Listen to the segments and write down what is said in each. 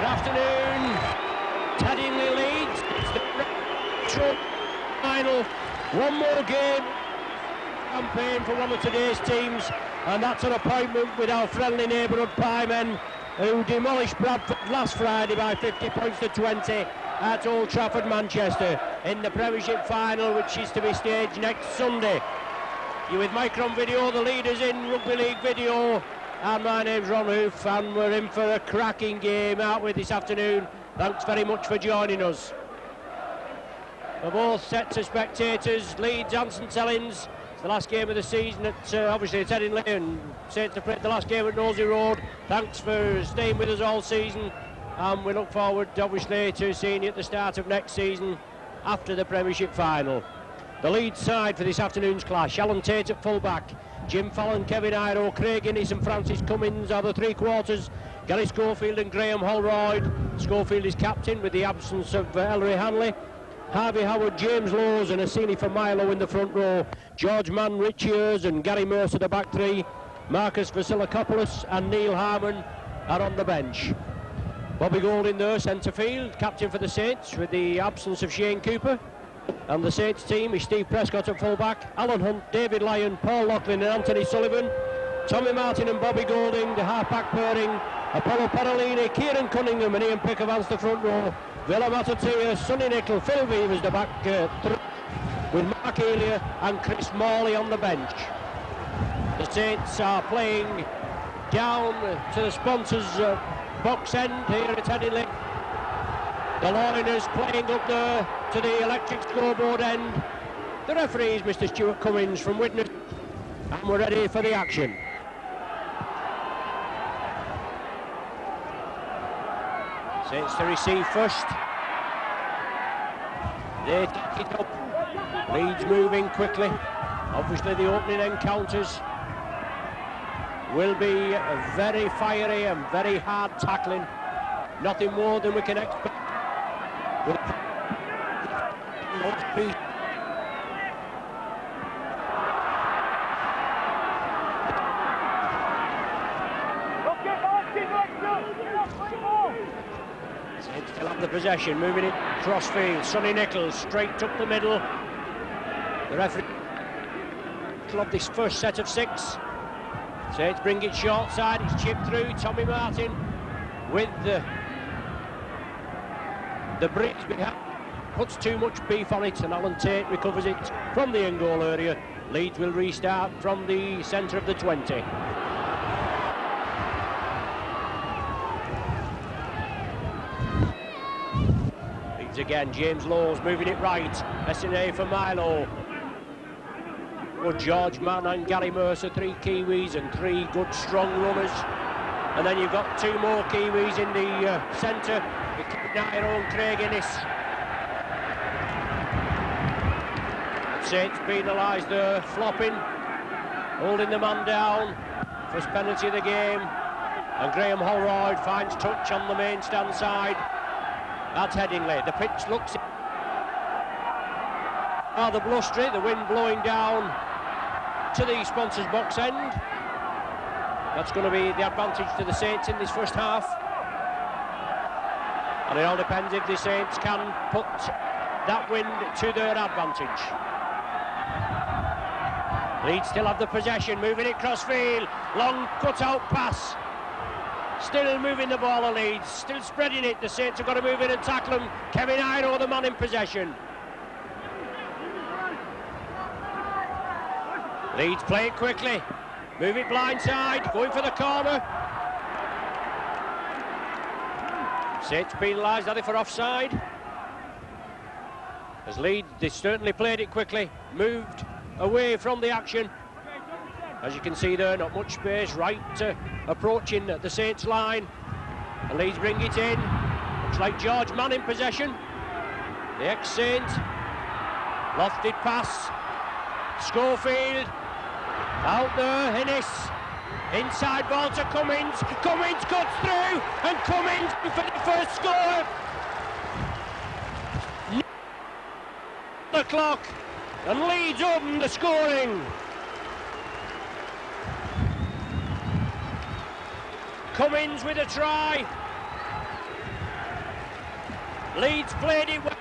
afternoon. Headingley Leeds. It's the final. One more game campaign for one of today's teams, and that's an appointment with our friendly neighbourhood Piemen, who demolished Bradford last Friday by 50 points to 20 at Old Trafford, Manchester, in the Premiership final, which is to be staged next Sunday. You're with Micron Video, the leaders in Rugby League Video, and my name's Ron Hoof, and we're in for a cracking game, aren't we, this afternoon? Thanks very much for joining us. For both sets of spectators, Leeds and St Helens. It's the last game of the season at, obviously, it's Headingley, and Saints have played the last game at Nosey Road. Thanks for staying with us all season, and we look forward, obviously, to seeing you at the start of next season after the Premiership final. The Leeds side for this afternoon's clash: Alan Tate at full-back, Jim Fallon, Kevin Iro, Craig Innes and Francis Cummins are the three quarters, Gary Schofield and Graham Holroyd. Schofield is captain with the absence of Ellery Hanley. Harvey Howard, James Lowes and Assini for Milo in the front row. George Mann, Rich Ears and Gary Mercer the back three. Marcus Vasilakopoulos and Neil Harmon are on the bench. Bobby Golding there, centre field, captain for the Saints with the absence of Shane Cooper. And the Saints team is Steve Prescott at full-back, Alan Hunt, David Lyon, Paul Loughlin and Anthony Sullivan. Tommy Martin and Bobby Golding, the half-back pairing. Apollo Parolini, Kieran Cunningham and Ian Pickavance the front row. Villa Matatia, Sonny Nickel, Phil Beavers the back three, with Mark Elia and Chris Morley on the bench. The Saints are playing down to the sponsors' box end here at Headingley. The Lorriners playing up there to the electric scoreboard end. The referee is Mr. Stuart Cummins from Widnes, and we're ready for the action. Saints to receive first. They take it up. Leeds moving quickly. Obviously the opening encounters will be very fiery and very hard tackling. Nothing more than we can expect. Still have the possession, moving it crossfield. Sonny Nichols straight up the middle. The referee clubbed this first set of six. Saints bring it short side, it's chipped through. Tommy Martin with the breeze behind, puts too much beef on it, and Alan Tate recovers it from the end goal area. Leeds will restart from the centre of the 20. Again, James Lowes moving it right. Essene for Milo. Good George Mann and Gary Mercer, three Kiwis and three good strong runners. And then you've got two more Kiwis in the centre, Nairo and Craig Innes. Saints penalised there, flopping, holding the man down. First penalty of the game. And Graham Holroyd finds touch on the main stand side. That's Headingley. The pitch looks rather blustery, the wind blowing down to the sponsors' box end. That's going to be the advantage to the Saints in this first half. And it all depends if the Saints can put that wind to their advantage. Leeds still have the possession, moving it crossfield. Long cut-out pass. Still moving the ball, the Leeds, still spreading it. The Saints have got to move in and tackle them. Kevin Iro, the man in possession. Leeds play it quickly, move it blindside, going for the corner. Saints penalised, are they, for offside? As Leeds, they certainly played it quickly, moved away from the action. As you can see there, not much space, right approaching the Saints line. And Leeds bring it in. Looks like George Mann in possession. The ex-Saint. Lofted pass. Schofield. Out there, Innes. Inside ball to Cummins. Cummins cuts through, and Cummins for the first score. The clock, and Leeds open the scoring. Cummins with a try. Leeds played it well.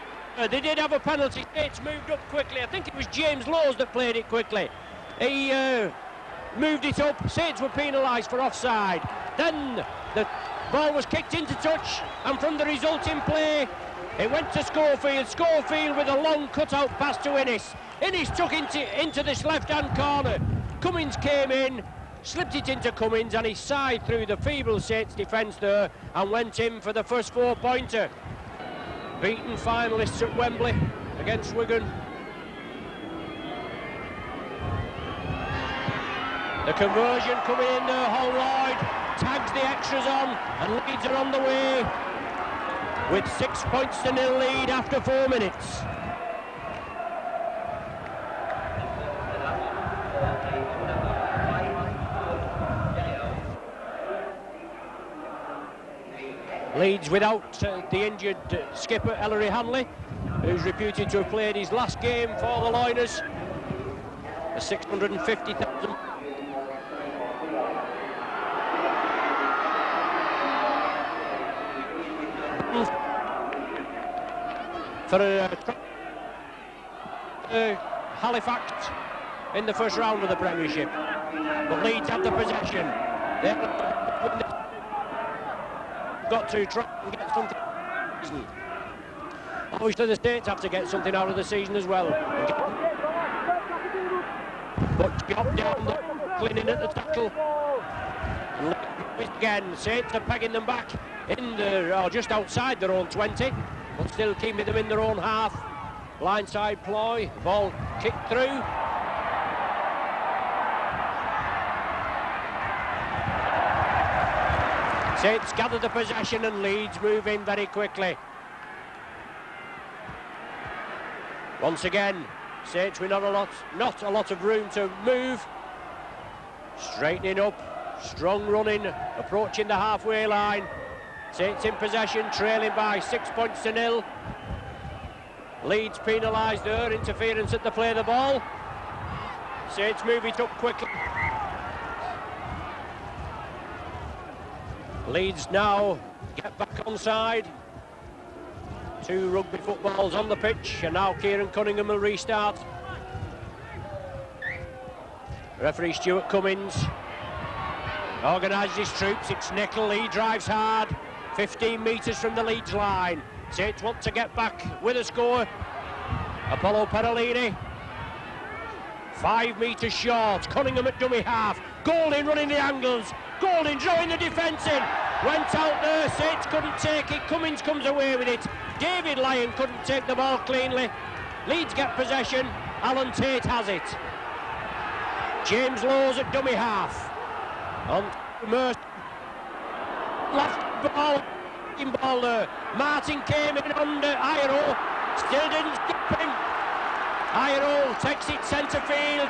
They did have a penalty. It's moved up quickly. I think it was James Lowes that played it quickly. He moved it up. Saints were penalised for offside. Then the ball was kicked into touch, and from the resulting play, it went to Schofield. Schofield with a long cut-out pass to Innes. Innes took into this left-hand corner. Cummins came in, slipped it into Cummins, and he sighed through the feeble Saints defence there and went in for the first 4-pointer. Beaten finalists at Wembley against Wigan. The conversion coming in there, Holroyd tags the extras on, and Leeds are on the way with 6-0 lead after 4 minutes. Leeds without the injured skipper Ellery Hanley, who's reputed to have played his last game for the Loiners. A 650,000. For Halifax in the first round of the Premiership. But Leeds have the possession. They've got to try and get something. Obviously the States have to get something out of the season as well. But job down the cleaning at the tackle. Again, Saints are pegging them back in or just outside their own 20, but still keeping them in their own half. Blindside ploy, ball kicked through. Saints gather the possession and Leeds move in very quickly. Once again, Saints with not a lot of room to move. Straightening up, strong running, approaching the halfway line. Saints in possession, trailing by 6-0. Leeds penalised there, interference at the play of the ball. Saints move it up quickly. Leeds now get back on side. 2 rugby footballs on the pitch, and now Kieran Cunningham will restart. Referee Stuart Cummins organises his troops. It's Nickel, he drives hard, 15 metres from the Leeds line. Saints want to get back with a score. Apollo Perolini, 5 metres short. Cunningham at dummy half. Golding running the angles. Golding drawing the defence in. Went out there, Saints couldn't take it. Cummins comes away with it. David Lyon couldn't take the ball cleanly. Leeds get possession. Alan Tate has it. James Lowes at dummy half. On Mercer. Left ball there. Martin came in under Iro. Still didn't stop him. Iro takes it centre field.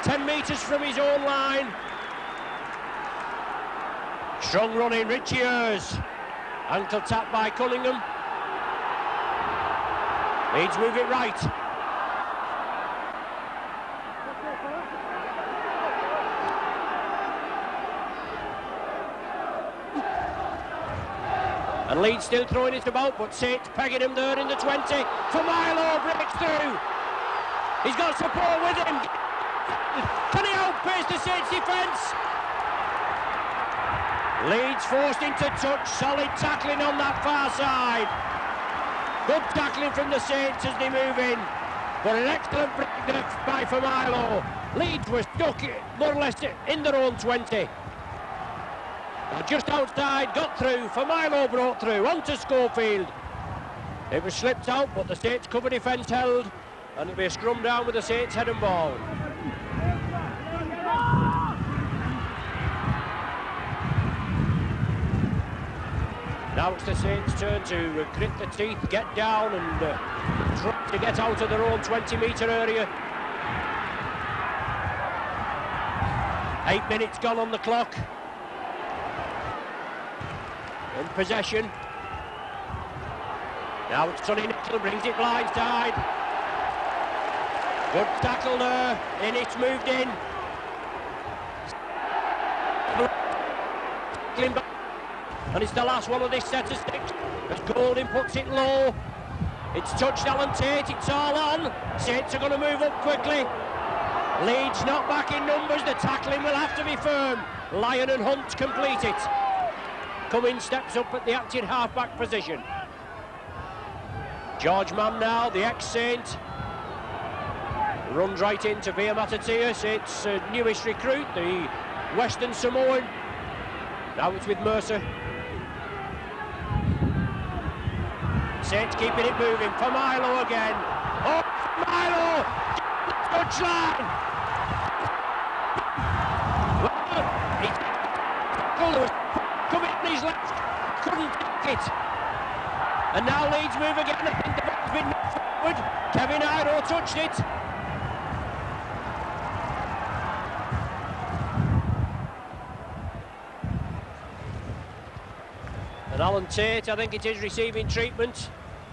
10 metres from his own line. Strong running, Richie Ayres. Ankle tap by Cunningham. Leeds move it right. And Leeds still throwing it about, but Saints pegging him there in the 20. For Milo, breaks through. He's got support with him. Can he outpace the Saints defence? Leeds forced into touch, solid tackling on that far side. Good tackling from the Saints as they move in. But an excellent break by Milo. Leeds were stuck more or less in their own 20. Just outside, got through. Milo brought through, onto Schofield. It was slipped out, but the Saints cover defence held, and it'll be a scrum down with the Saints head and ball. Now it's the Saints' turn to grit the teeth, get down and try to get out of their own 20-metre area. 8 minutes gone on the clock. In possession. Now it's Sonny Nickel, brings it blindside. Good tackle there, and it's moved in. And it's the last one of this set of 6. As Golding puts it low. It's touched Alan Tate, it's all on. Saints are going to move up quickly. Leeds not back in numbers, the tackling will have to be firm. Lyon and Hunt complete it. Cummins steps up at the acting half-back position. George Mann now, the ex-Saint. Runs right into Via Matatea, Saints' newest recruit, the Western Samoan. Now it's with Mercer. Saints keeping it moving for Milo again. Oh, Milo! Touchline! Well, he was coming on his left, couldn't take it. And now Leeds move again. I think the ball's been moved forward. Kevin Iro touched it. And Alan Tate, I think it is, receiving treatment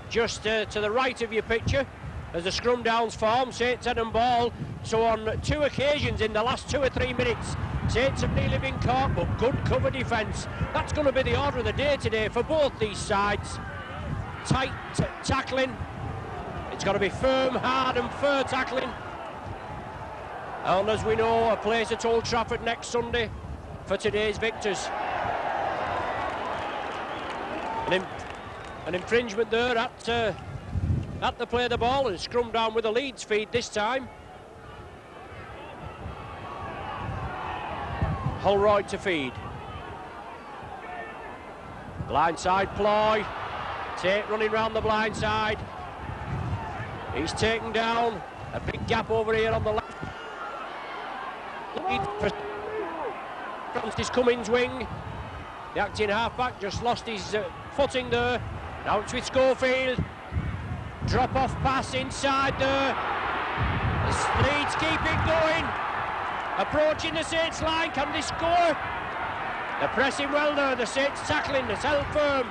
just to the right of your picture as the scrum downs form. Saints head and ball. So on 2 occasions in the last 2 or 3 minutes, Saints have nearly been caught, but good cover defence. That's going to be the order of the day today for both these sides. Tight tackling. It's got to be firm, hard and fair tackling. And as we know, a place at Old Trafford next Sunday for today's victors. An infringement there at the play of the ball, and scrum down with a Leeds feed this time. Holroyd to feed. Blindside ploy. Tate running round the blind side. He's taken down. A big gap over here on the left. Francis Cummins wing. The acting halfback just lost his footing there. Now it's with Schofield. Drop off pass inside there. Leeds keep it going. Approaching the Saints line. Can they score? They're pressing well there. The Saints tackling. It's held firm.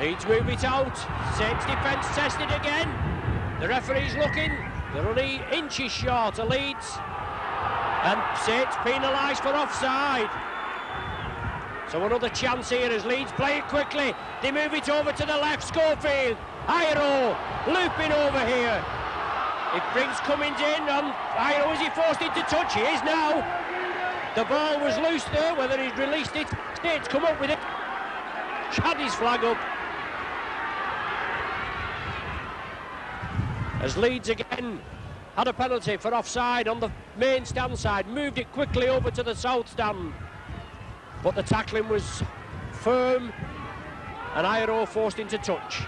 Leeds move it out. Saints defence tested again. The referee's looking. They're only inches short of Leeds. And Saints penalised for offside. So another chance here as Leeds play it quickly. They move it over to the left. Schofield. Iro looping over here. It brings Cummins in, and Iro, is he forced into touch? He is now. The ball was loose there, whether he's released it. Saints come up with it. Had his flag up. As Leeds again had a penalty for offside on the main stand side, moved it quickly over to the south stand, but the tackling was firm and Iro forced into touch.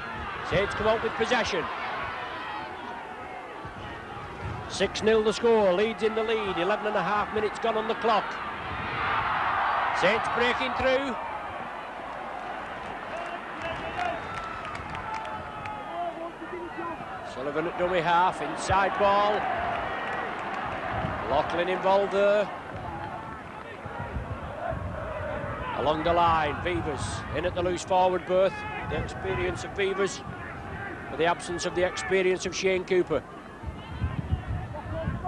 Saints come out with possession. 6-0 the score, Leeds in the lead, 11.5 minutes gone on the clock. Saints breaking through. Sullivan at dummy half, inside ball. Loughlin involved there. Along the line, Vivers in at the loose forward berth. The experience of Vivers, but the absence of the experience of Shane Cooper.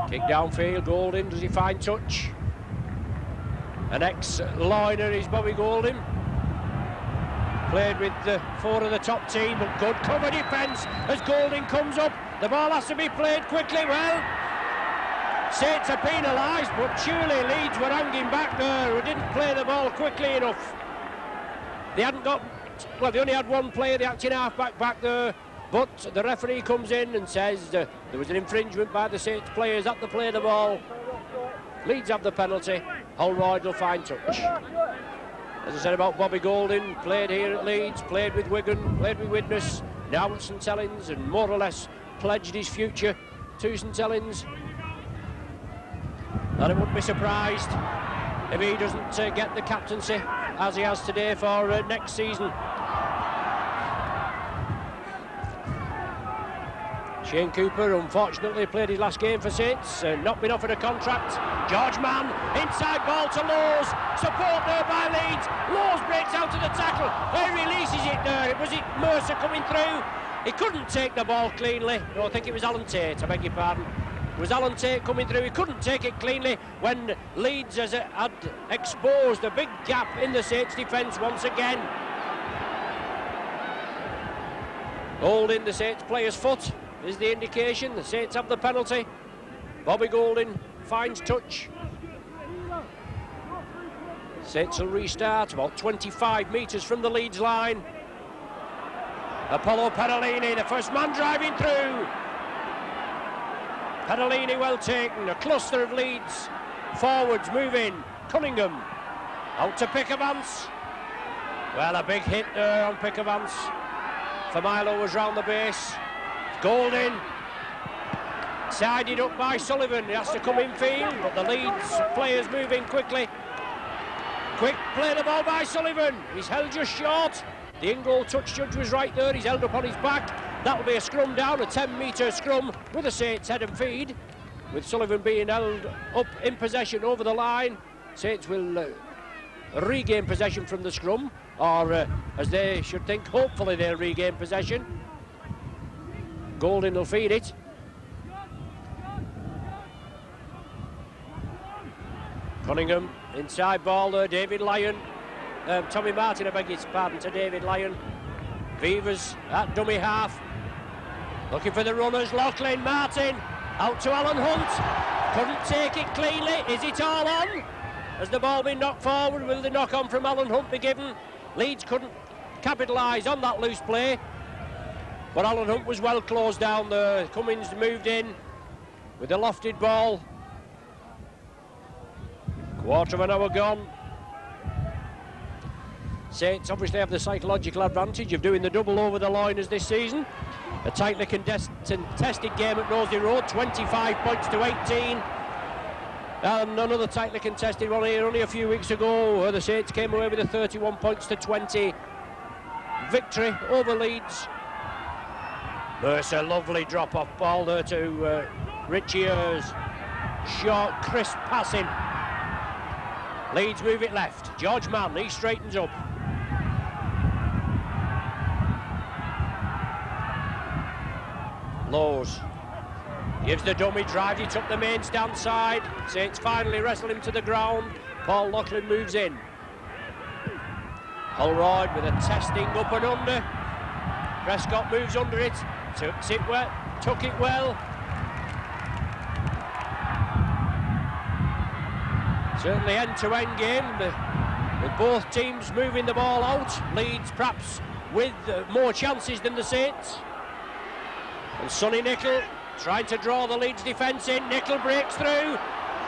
Kick downfield, Golding, does he find touch? An ex-liner is Bobby Golding. Played with 4 of the top team, but good cover defence as Golding comes up. The ball has to be played quickly. Well, Saints are penalised, but surely Leeds were hanging back there, who didn't play the ball quickly enough. They hadn't got, well, they only had one player, the acting half-back back there, but the referee comes in and says there was an infringement by the Saints players at the play of the ball. Leeds have the penalty. Holroyd will find touch. As I said about Bobby Golding, played here at Leeds, played with Wigan, played with Widnes, now at St Helens, and more or less pledged his future to St Helens. And I wouldn't be surprised if he doesn't get the captaincy as he has today for next season. Shane Cooper unfortunately played his last game for Saints, not been offered a contract. George Mann, inside ball to Laws, support there by Leeds. Laws breaks out of the tackle, he releases it there. Was it Mercer coming through? He couldn't take the ball cleanly. No, I think it was Alan Tate, I beg your pardon. It was Alan Tate coming through. He couldn't take it cleanly when Leeds had exposed a big gap in the Saints defence once again. Holding the Saints player's foot is the indication. The Saints have the penalty. Bobby Golding finds touch. Saints will restart about 25 metres from the Leeds line. Apollo Perolini, the first man driving through. Perolini well taken. A cluster of Leeds forwards moving. Cunningham out to Pickavance. Well, a big hit there on Pickavance. Familo was round the base. Golding sided up by Sullivan. He has to come in field, but the Leeds players moving quickly. Quick play the ball by Sullivan. He's held just short. The in-goal touch judge was right there. He's held up on his back. That'll be a scrum down, a 10-metre scrum with the Saints head and feed. With Sullivan being held up in possession over the line, Saints will regain possession from the scrum, or as they should think, hopefully they'll regain possession. Golding will feed it. Cunningham, inside ball there, David Lyon. Tommy Martin, I beg his pardon, to David Lyon. Vivers at dummy half. Looking for the runners, Loughlin, Martin, out to Alan Hunt. Couldn't take it cleanly. Is it all on? Has the ball been knocked forward? Will the knock on from Alan Hunt be given? Leeds couldn't capitalise on that loose play. But Alan Hunt was well closed down there. Cummins moved in with a lofted ball. Quarter of an hour gone. Saints obviously have the psychological advantage of doing the double over the Loiners this season. A tightly contested game at Knowsley Road, 25 points to 18. And another tightly contested one here only a few weeks ago, where the Saints came away with a 31 points to 20 victory over Leeds. There's a lovely drop-off ball there to Richie Ayres. Short, crisp passing. Leeds move it left. George Mann, he straightens up. Lowe's gives the dummy, drives it up the main stand side. Saints finally wrestle him to the ground. Paul Loughlin moves in. Holroyd with a testing up and under. Prescott moves under it, took it well. Certainly end-to-end game, with both teams moving the ball out. Leeds perhaps with more chances than the Saints. And Sonny Nicol trying to draw the Leeds defence in. Nicol breaks through,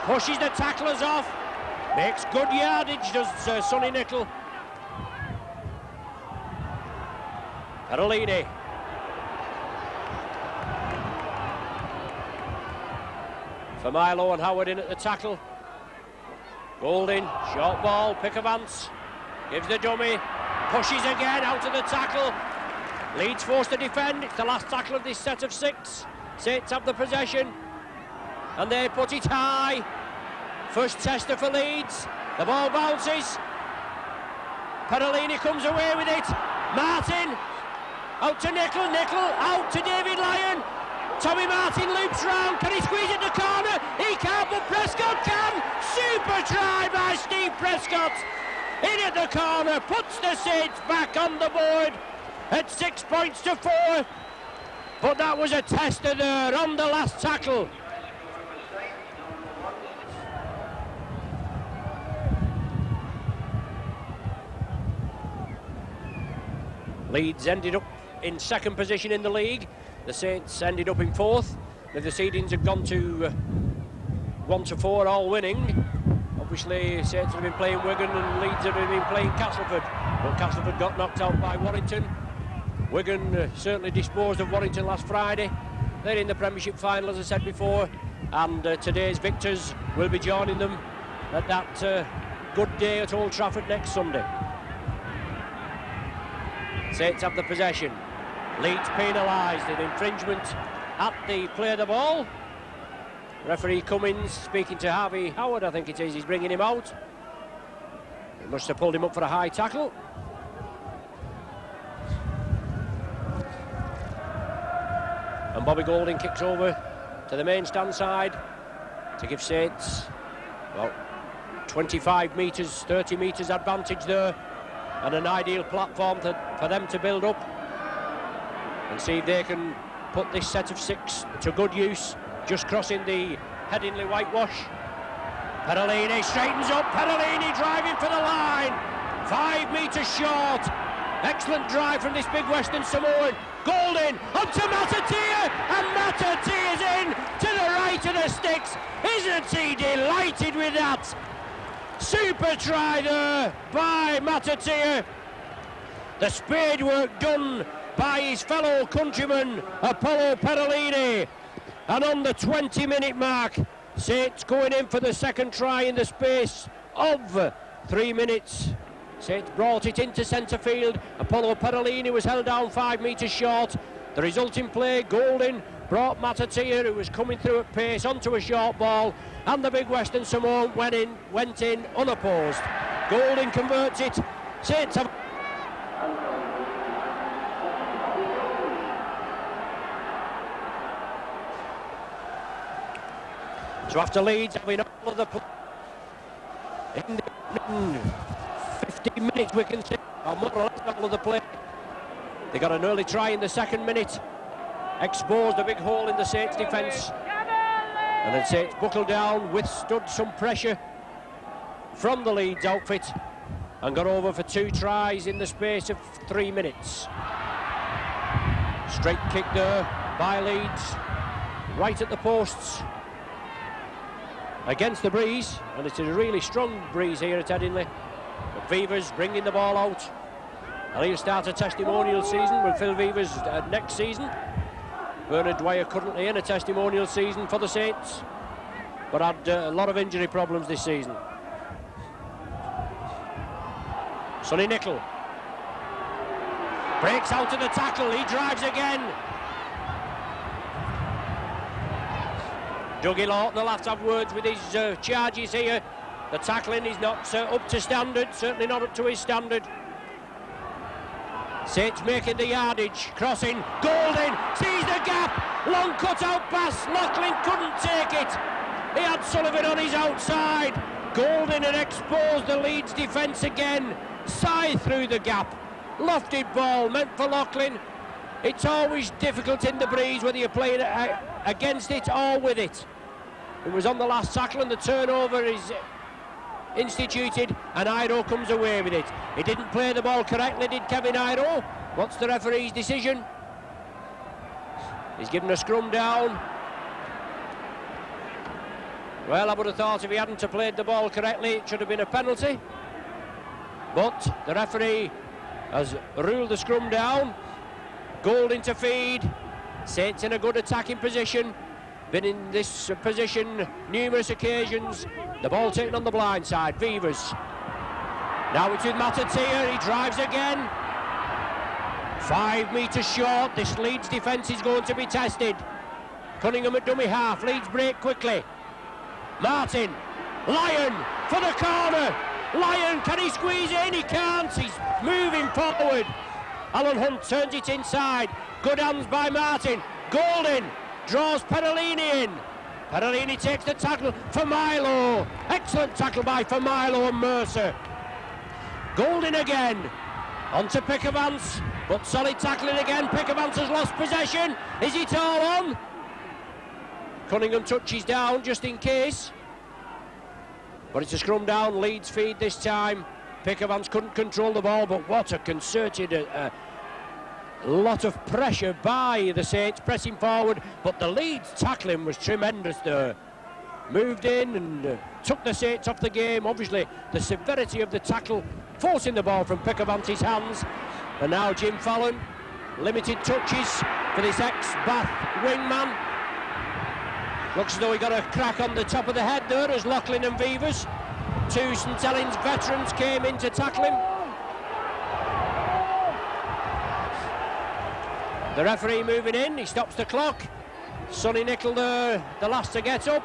pushes the tacklers off, makes good yardage, does Sonny Nicol. Perolini. Familo and Howard in at the tackle. Golding, short ball, Pickavance, gives the dummy, pushes again out of the tackle. Leeds forced to defend. It's the last tackle of this set of 6. Saints have the possession, and they put it high. First tester for Leeds. The ball bounces. Perolini comes away with it. Martin out to Nicol. Nicol out to David Lyon. Tommy Martin loops round. Can he squeeze it in the corner? He can't, but Prescott can. Super try by Steve Prescott. In at the corner, puts the Saints back on the board at 6 points to 4. But that was a tester there on the last tackle. Leeds ended up in second position in the league. The Saints ended up in 4th. The seedings have gone to 1 to 4, all winning. Obviously, Saints have been playing Wigan and Leeds have been playing Castleford. But Castleford got knocked out by Warrington. Wigan certainly disposed of Warrington last Friday. They're in the Premiership final, as I said before, and today's victors will be joining them at that good day at Old Trafford next Sunday. Saints have the possession. Leeds penalised in infringement at the play of the ball. Referee Cummins speaking to Harvey Howard, I think it is, he's bringing him out. He must have pulled him up for a high tackle. And Bobby Golding kicks over to the main stand side to give Saints about 25 metres, 30 metres advantage there, and an ideal platform for them to build up. and see if they can put this set of 6 to good use. Just crossing the Headingley whitewash. Perellini straightens up. Perellini driving for the line. 5 metres short. Excellent drive from this big Western Samoan. Golding up to Matatier, and Matatier's in to the right of the sticks. Isn't he delighted with that? Super try there by Matatier. The spade work done by his fellow countryman Apollo Perellini. And on the 20-minute mark, Saints going in for the second try in the space of 3 minutes. Saints brought it into centre field. Apollo Perellini was held down 5 metres short. The resulting play, Golding brought Matatier, who was coming through at pace, onto a short ball, and the big Western Samoan went in unopposed. Golding converts it. Saints have... So after Leeds having all of the play in the 15 minutes, we can see, or more or less all of the play. They got an early try in the second minute, exposed a big hole in the Saints defence, and then Saints buckled down, withstood some pressure from the Leeds outfit, and got over for 2 tries in the space of 3 minutes. Straight kick there by Leeds, right at the posts, against the breeze, and it's a really strong breeze here at Headingley. But Vivers bringing the ball out, and he'll start a testimonial season with Phil Vivers next season. Bernard Dwyer currently in a testimonial season for the Saints, but had a lot of injury problems this season. Sonny Nicol breaks out of the tackle, he drives again. Dougie Lawton will have to have words with his charges here. The tackling is not up to standard, certainly not up to his standard. Saints making the yardage, crossing, Golding sees the gap, long cut-out pass, Loughlin couldn't take it. He had Sullivan on his outside. Golding had exposed the Leeds defence again, scythe through the gap, lofted ball meant for Loughlin. It's always difficult in the breeze whether you're playing against it or with it. It was on the last tackle, and the turnover is instituted, and Iro comes away with it. He didn't play the ball correctly, did Kevin Iro? What's the referee's decision? He's given a scrum down. Well, I would have thought if he hadn't played the ball correctly, it should have been a penalty. But the referee has ruled the scrum down. Golding to feed. Saints in a good attacking position. Been in this position numerous occasions. The ball taken on the blind side. Vivers. Now it's with Matatier. He drives again. 5 metres short. This Leeds defence is going to be tested. Cunningham at dummy half. Leeds break quickly. Martin. Lyon for the corner. Lyon, can he squeeze in? He can't. He's moving forward. Alan Hunt turns it inside. Good hands by Martin. Golding draws Perellini in. Perellini takes the tackle for Milo. Excellent tackle by for Milo and Mercer. Golding again. On to Pickavance, but solid tackling again. Pickavance has lost possession. Is it all on? Cunningham touches down just in case. But it's a scrum down. Leeds feed this time. Pickavance couldn't control the ball, but what a concerted lot of pressure by the Saints pressing forward, but the Leeds tackling was tremendous there. Moved in and took the Saints off the game. Obviously the severity of the tackle forcing the ball from Pickavance's hands. And now Jim Fallon, limited touches for this ex-Bath wingman. Looks as though he got a crack on the top of the head there as Loughlin and Vivers, 2 St Helens veterans, came in to tackle him. The referee moving in, he stops the clock. Sonny Nicol there, the last to get up.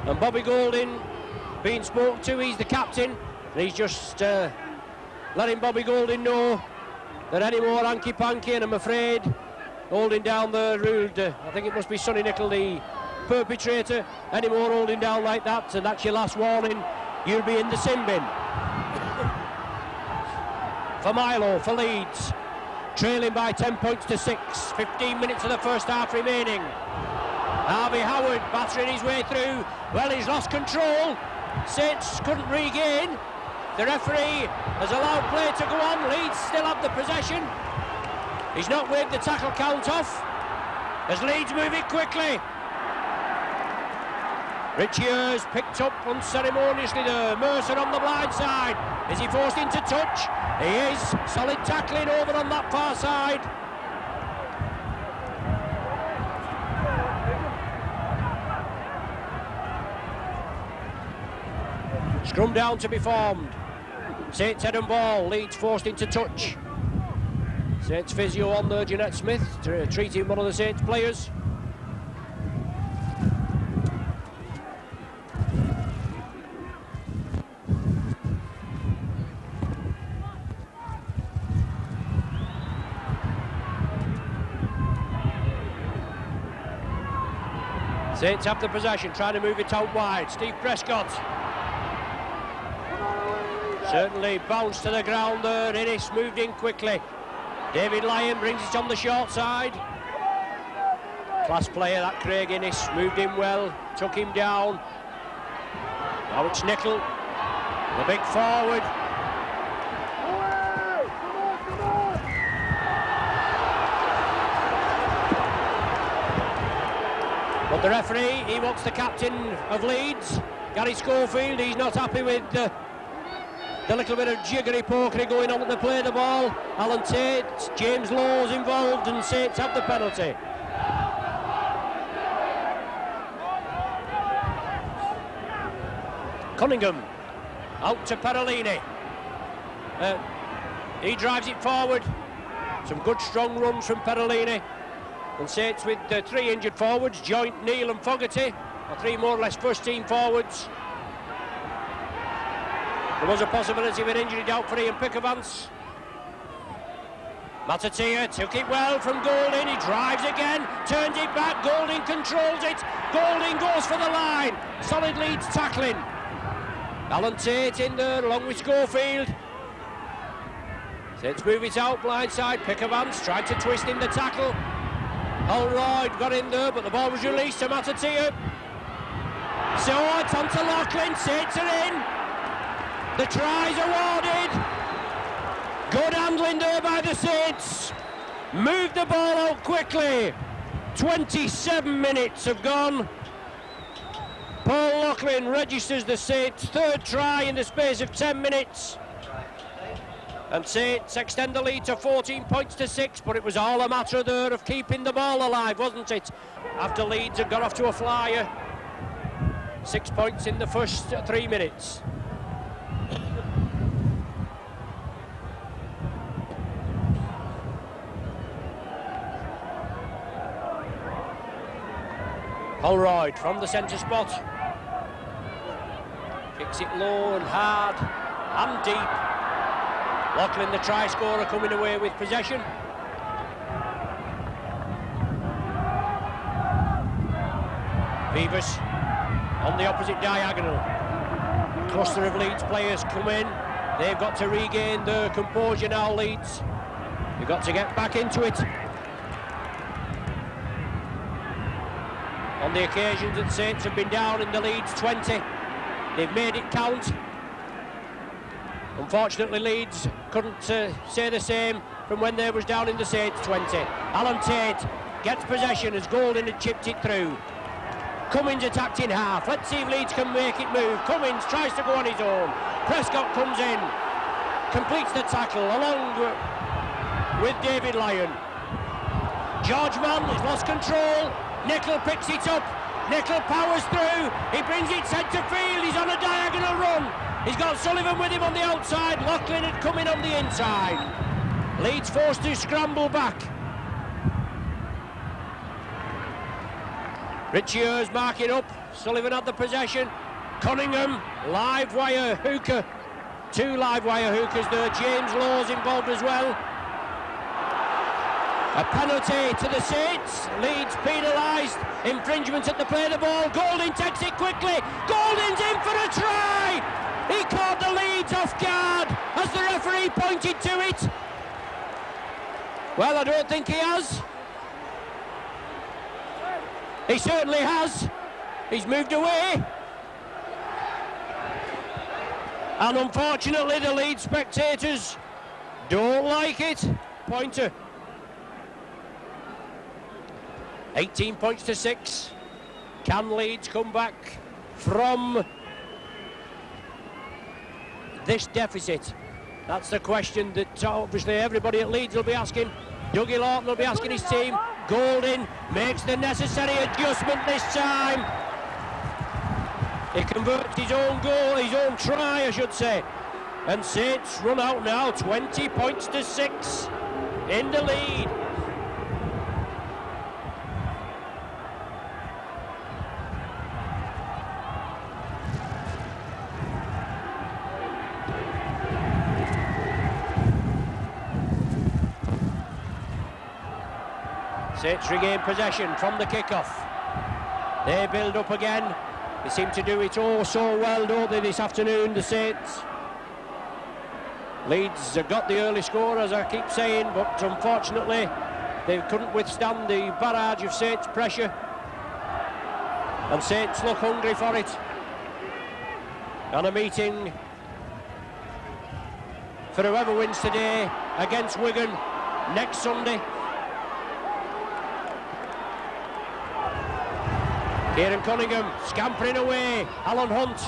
And Bobby Golding being spoken to, he's the captain. And he's just letting Bobby Golding know that any more hanky-panky, and I'm afraid holding down the ruled, I think it must be Sonny Nicol, the perpetrator. Any more holding down like that, and that's your last warning, you'll be in the sin bin. For Milo, for Leeds. trailing by 10 points to 6. 15 minutes of the first half remaining. Harvey Howard battering his way through. Well, he's lost control. Saints couldn't regain. The referee has allowed play to go on. Leeds still have the possession. He's not waved the tackle count off. As Leeds move it quickly. Richards picked up unceremoniously there. Mercer on the blind side. Is he forced into touch? He is. Solid tackling over on that far side. Scrum down to be formed. Saints head and ball. Leeds forced into touch. Saints physio on there, Jeanette Smith, treating one of the Saints players. Saints have the possession, trying to move it out wide. Steve Prescott. Certainly bounced to the ground there. Innes moved in quickly. David Lyon brings it on the short side. Class player, that Craig Innes, moved in well, took him down. Now it's Nickel, the big forward. But the referee, he wants the captain of Leeds, Gary Schofield. He's not happy with the little bit of jiggery pokery going on at the play the ball. Alan Tate, James Law's involved, and Saints have the penalty. Cunningham out to Perolini. He drives it forward. Some good strong runs from Perolini. And Saints with 3 injured forwards, Joint, Neal and Fogarty, are 3 more or less first team forwards. There was a possibility of an injury doubt for Ian Pickavance. Matatia took it well from Golding. He drives again, turns it back. Golding controls it. Golding goes for the line. Solid Leeds tackling. Alan Tate in there along with Schofield. Saints move it out, blindside. Pickavance tried to twist in the tackle. Holroyd got in there, but the ball was released to Matatia. So it's on to Loughlin. Saints are in. The try's awarded. Good handling there by the Saints. Moved the ball out quickly. 27 minutes have gone. Paul Loughlin registers the Saints' 3rd try in the space of 10 minutes. And Saints extend the lead to 14 points to 6, but it was all a matter there of keeping the ball alive, wasn't it? After Leeds had got off to a flyer. 6 points in the first 3 minutes. Holroyd from the centre spot. Kicks it low and hard and deep. Loughlin, the try scorer, coming away with possession. Beavers on the opposite diagonal. A cluster of Leeds players come in. They've got to regain their composure now, Leeds. They've got to get back into it. On the occasions that Saints have been down in the Leeds 20, they've made it count. Unfortunately, Leeds couldn't say the same from when they was down in the Saints 20. Alan Tate gets possession as Golding had chipped it through. Cummins attacked in half. Let's see if Leeds can make it move. Cummins tries to go on his own. Prescott comes in, completes the tackle along with David Lyon. George Mann has lost control. Nickel picks it up. Nickel powers through. He brings it centre field. He's on a diagonal run. He's got Sullivan with him on the outside. Loughlin had come in on the inside. Leeds forced to scramble back. Richards marking up. Sullivan had the possession. Cunningham, live wire hooker. 2 live wire hookers there. James Law's involved as well. A penalty to the Saints. Leeds penalised. Infringement at the play of the ball. Golding takes it quickly. Golding's in for a try. He caught the Leeds off guard as the referee pointed to it. Well, I don't think he has. He certainly has. He's moved away. And unfortunately, the Leeds spectators don't like it. Pointer. 18 points to 6. Can Leeds come back from this deficit? That's the question that obviously everybody at Leeds will be asking. Dougie Lawton will be asking his team. Golding makes the necessary adjustment this time. He converts his own goal, his own try, I should say. And Saints run out now, 20 points to 6 in the lead. Saints regain possession from the kickoff. They build up again. They seem to do it all so well, don't they, this afternoon, the Saints. Leeds have got the early score, as I keep saying, but unfortunately they couldn't withstand the barrage of Saints' pressure. And Saints look hungry for it. And a meeting for whoever wins today against Wigan next Sunday. Kieran Cunningham scampering away. Alan Hunt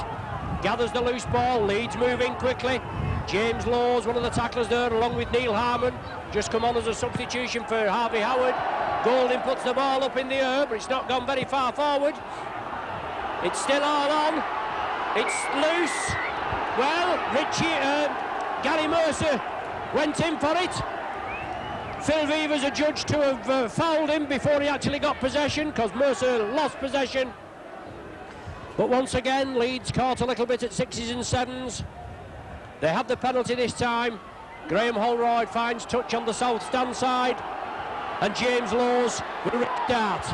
gathers the loose ball. Leeds moving quickly. James Laws, one of the tacklers there, along with Neil Harmon, just come on as a substitution for Harvey Howard. Golding puts the ball up in the air, but it's not gone very far forward. It's still all on. It's loose. Well, Gary Mercer went in for it. Phil Weaver's adjudged to have fouled him before he actually got possession, because Mercer lost possession. But once again, Leeds caught a little bit at 6s and 7s. They have the penalty this time. Graham Holroyd finds touch on the south stand side, and James Laws will restart.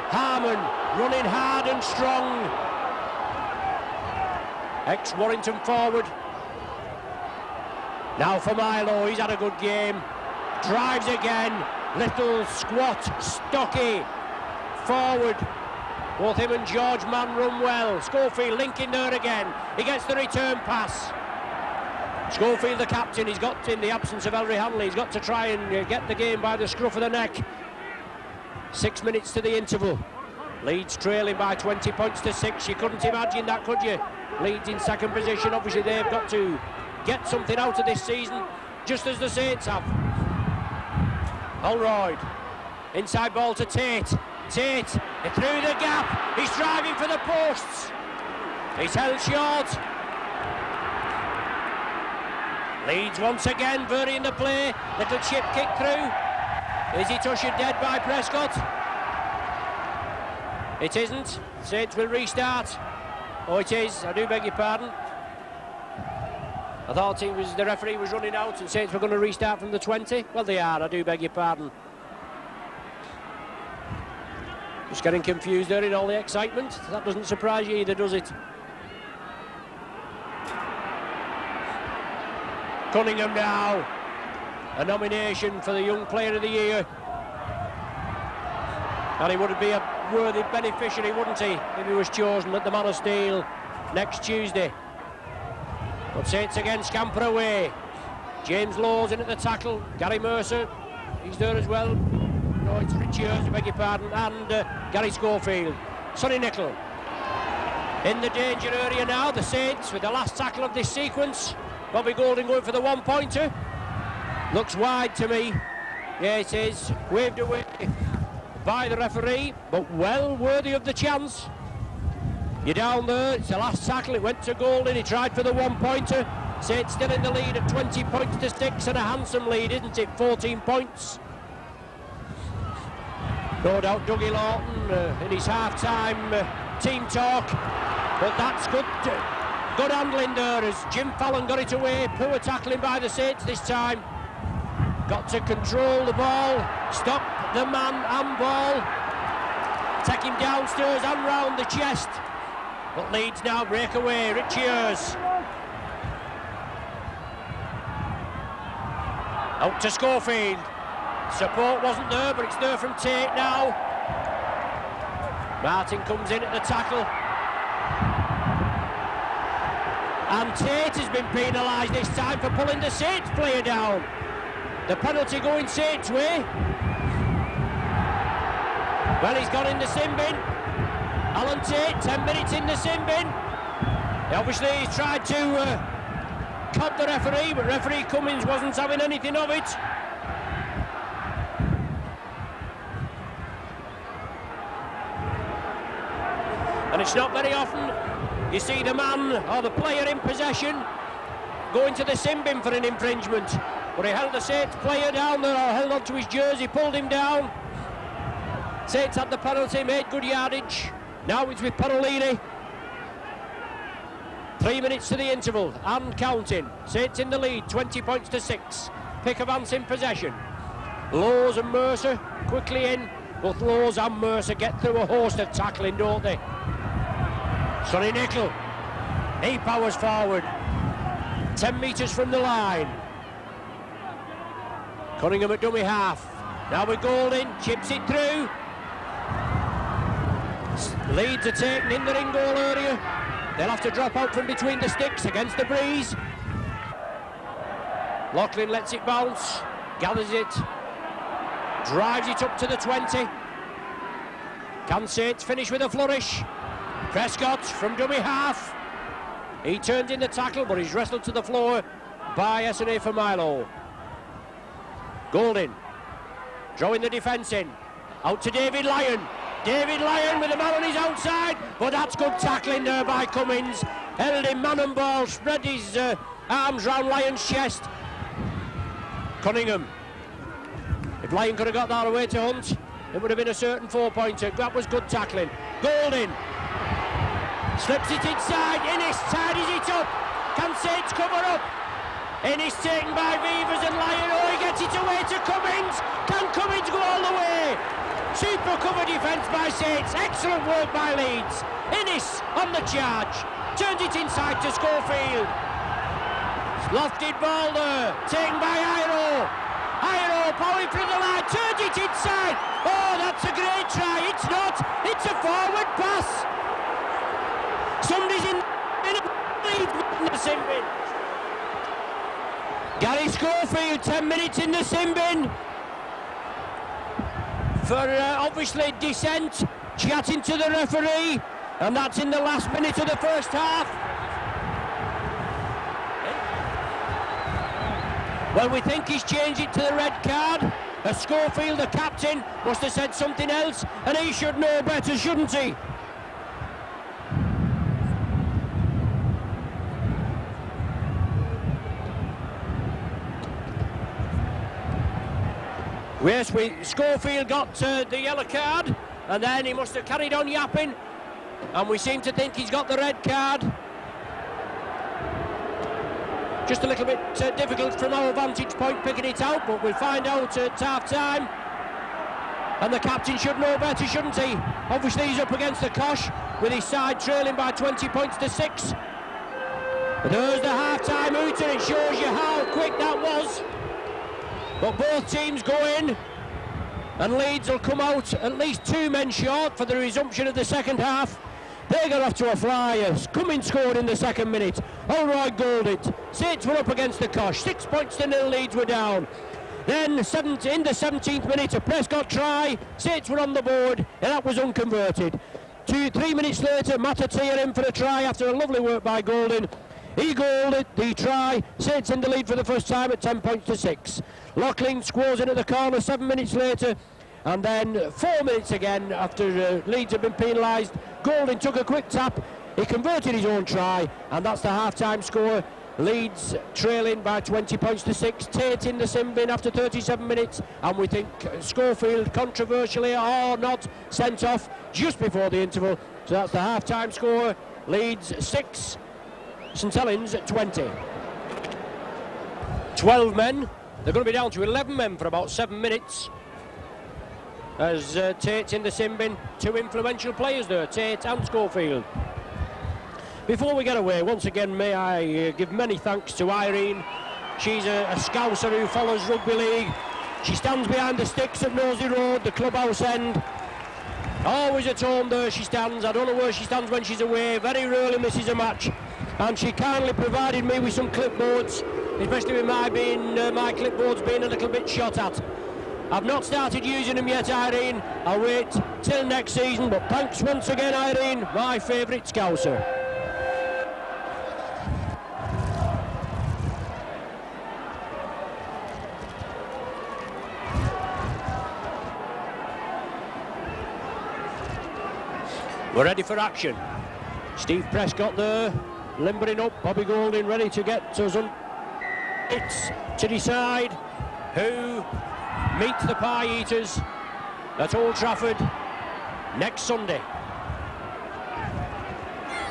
Harmon running hard and strong. Ex-Warrington forward. Now for Milo, he's had a good game. Drives again, little squat, stocky, forward. Both him and George Mann run well. Schofield linking there again. He gets the return pass. Schofield, the captain, he's got, in the absence of Ellery Hanley, he's got to try and get the game by the scruff of the neck. 6 minutes to the interval. Leeds trailing by 20 points to 6. You couldn't imagine that, could you? Leeds in second position. Obviously they've got to get something out of this season, just as the Saints have. Holroyd, inside ball to Tate. Tate, through the gap, he's driving for the posts. He's held short. Leeds once again, varying the play. Little chip kick through. Is it ushered dead by Prescott? It isn't. Saints will restart. Oh, it is. I do beg your pardon. I thought the referee was running out and Saints were going to restart from the 20. Well, they are. I do beg your pardon. Just getting confused there in all the excitement. That doesn't surprise you either, does it? Cunningham now. A nomination for the Young Player of the Year. And he would be a worthy beneficiary, wouldn't he, if he was chosen at the Man of Steel next Tuesday. But Saints again scamper away. James Laws in at the tackle. Gary Mercer, he's there as well. No, it's Richie Hurst, I beg your pardon. And Gary Schofield. Sonny Nicol in the danger area now. The Saints with the last tackle of this sequence. Bobby Golding going for the one-pointer. Looks wide to me. Yeah, it is. Waved away by the referee, but well worthy of the chance. You're down there, it's the last tackle, it went to Golding, he tried for the one-pointer. Saints still in the lead at 20 points to 6, and a handsome lead, isn't it? 14 points. No doubt Dougie Lawton in his half-time team talk, but that's good handling there as Jim Fallon got it away. Poor tackling by the Saints this time. Got to control the ball, stop the man and ball, take him downstairs and round the chest. But Leeds now break away. Richie Hurst. Out to Schofield. Support wasn't there, but it's there from Tate now. Martin comes in at the tackle. And Tate has been penalised this time for pulling the Saints player down. The penalty going Saints' way. Well, he's gone in the sin bin. Alan Tate, 10 minutes in the sin bin. Obviously, he's tried to cop the referee, but referee Cummins wasn't having anything of it. And it's not very often you see the man or the player in possession going to the sin bin for an infringement. But he held the Saints player down there, or held onto his jersey, pulled him down. Saints had the penalty, made good yardage. Now it's with Parolini. 3 minutes to the interval and counting. Saints in the lead, 20 points to 6. Pick of Ants in possession. Laws and Mercer quickly in. Both Laws and Mercer get through a host of tackling, don't they? Sonny Nickel, he powers forward. 10 metres from the line. Cunningham at dummy half. Now with Golding, chips it through. Leeds are taken in the ring goal area. They'll have to drop out from between the sticks against the breeze. Loughlin lets it bounce, gathers it, drives it up to the 20. Can Saints finish with a flourish? Prescott from dummy half. He turned in the tackle, but he's wrestled to the floor by SNA for Milo. Golding drawing the defence in. Out to David Lyon. David Lyon with the man on his outside, but that's good tackling there by Cummins. Held him man and ball, spread his arms round Lyon's chest. Cunningham. If Lyon could have got that away to Hunt, it would have been a certain 4-pointer. That was good tackling. Golding slips it inside. Innes tidies it up. Can Saints cover up? Innes taken by Vivers and Lyon. Oh, he gets it away to Cummins. Can Cummins go all the way? Super cover defence by Saints. Excellent work by Leeds. Innes on the charge. Turns it inside to Schofield. Lofted ball there. Taken by Iro. Iro powering through the line. Turns it inside. Oh, that's a great try. It's not. It's a forward pass. Somebody's in the sin bin. Gary Schofield, 10 minutes in the sin bin. For obviously dissent, chatting to the referee, and that's in the last minute of the first half. Well, we think he's changed it to the red card. Schofield, the captain, must have said something else, and he should know better, shouldn't he? Yes, Schofield got the yellow card, and then he must have carried on yapping, and we seem to think he's got the red card. Just a little bit difficult from our vantage point picking it out, but we'll find out at half-time. And the captain should know better, shouldn't he? Obviously he's up against the cosh, with his side trailing by 20 points to 6. But there's the half-time hooter. It shows you how quick that was. But both teams go in, and Leeds will come out at least 2 men short for the resumption of the second half. They got off to a flyer. Cummins scored in the second minute. Ulroy goaled it. Saints were up against the cosh. 6 points to 0, Leeds were down. Then in the 17th minute, a Prescott try. Saints were on the board, and that was unconverted. 3 minutes later, Matatia in for a try after a lovely work by Golding. He goaled it, the try. Saints in the lead for the first time at 10 points to 6. Loughlin scores in at the corner 7 minutes later, and then 4 minutes again after Leeds had been penalised. Golding took a quick tap, he converted his own try, and that's the half-time score. Leeds trailing by 20 points to 6. Tate in the sin bin after 37 minutes, and we think Schofield, controversially or not, sent off just before the interval. So that's the half-time score. Leeds 6, St Helens 20. 12 men. They're going to be down to 11 men for about 7 minutes. As Tate's in the sin bin. 2 influential players there, Tate and Schofield. Before we get away, once again, may I give many thanks to Irene. She's a Scouser who follows rugby league, She stands behind the sticks at Nosey Road, the clubhouse end. Always at home there she stands. I don't know where she stands when she's away. Very rarely misses a match. And she kindly provided me with some clipboards, especially with my clipboards being a little bit shot at. I've not started using them yet, Irene. I'll wait till next season, but thanks once again, Irene, my favourite Scouser. We're ready for action. Steve Prescott there, limbering up. Bobby Golding ready to get us on. It's to decide who meets the Pie Eaters at Old Trafford next Sunday.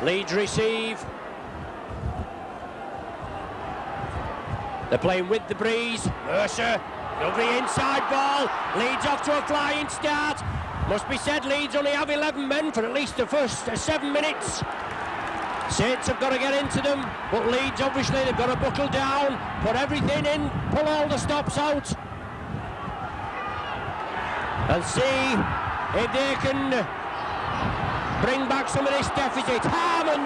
Leeds receive. They're playing with the breeze. Mercer, lovely inside ball. Leeds off to a flying start. Must be said, Leeds only have 11 men for at least the first 7 minutes. Saints have got to get into them, but Leeds obviously they've got to buckle down, put everything in, pull all the stops out, and see if they can bring back some of this deficit. Harmon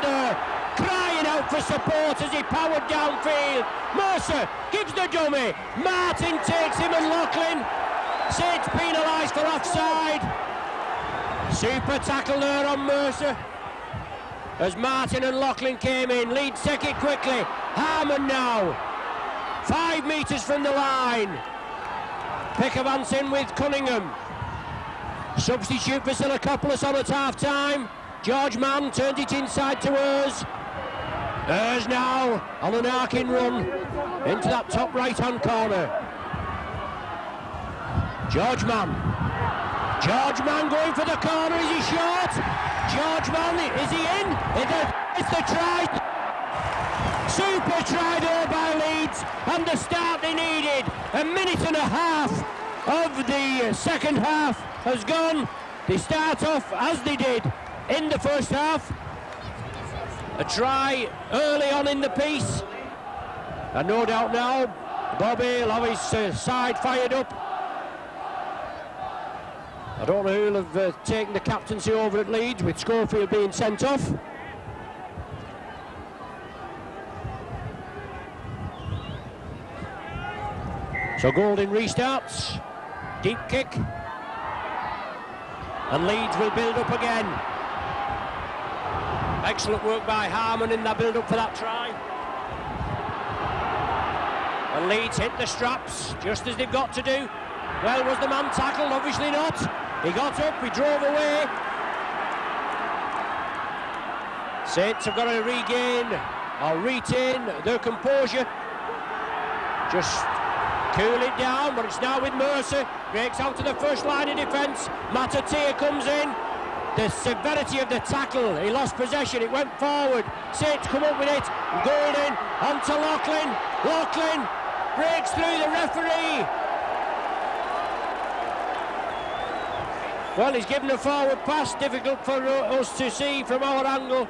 crying out for support as he powered downfield. Mercer gives the dummy. Martin takes him and Loughlin. Saints penalised for offside. Super tackle there on Mercer as Martin and Loughlin came in. Leeds take it quickly. Harmon now 5 metres from the line. Pickavance in with Cunningham. Substitute for Silikopoulos on at half time. George Mann turned it inside to Urs. Urs now on an arcing run into that top right hand corner. George Mann going for the corner. Is he short? George Mann, is he in? It's the try. Super try there by Leeds, and the start they needed. A minute and a half of the second half has gone. They start off as they did in the first half. A try early on in the piece, and no doubt now Bobby will have his side fired up. I don't know who'll have taken the captaincy over at Leeds, with Schofield being sent off. So Golding restarts, deep kick, and Leeds will build up again. Excellent work by Harmon in that build up for that try. And Leeds hit the straps just as they've got to do. Well, was the man tackled? Obviously not. He got up, he drove away. Saints have got to regain or retain their composure. Just cool it down, but it's now with Mercer. Breaks out to the first line of defence. Matatea comes in. The severity of the tackle, he lost possession, it went forward. Saints come up with it. Golding onto Loughlin. Loughlin breaks through the referee. Well, he's given a forward pass, difficult for us to see from our angle.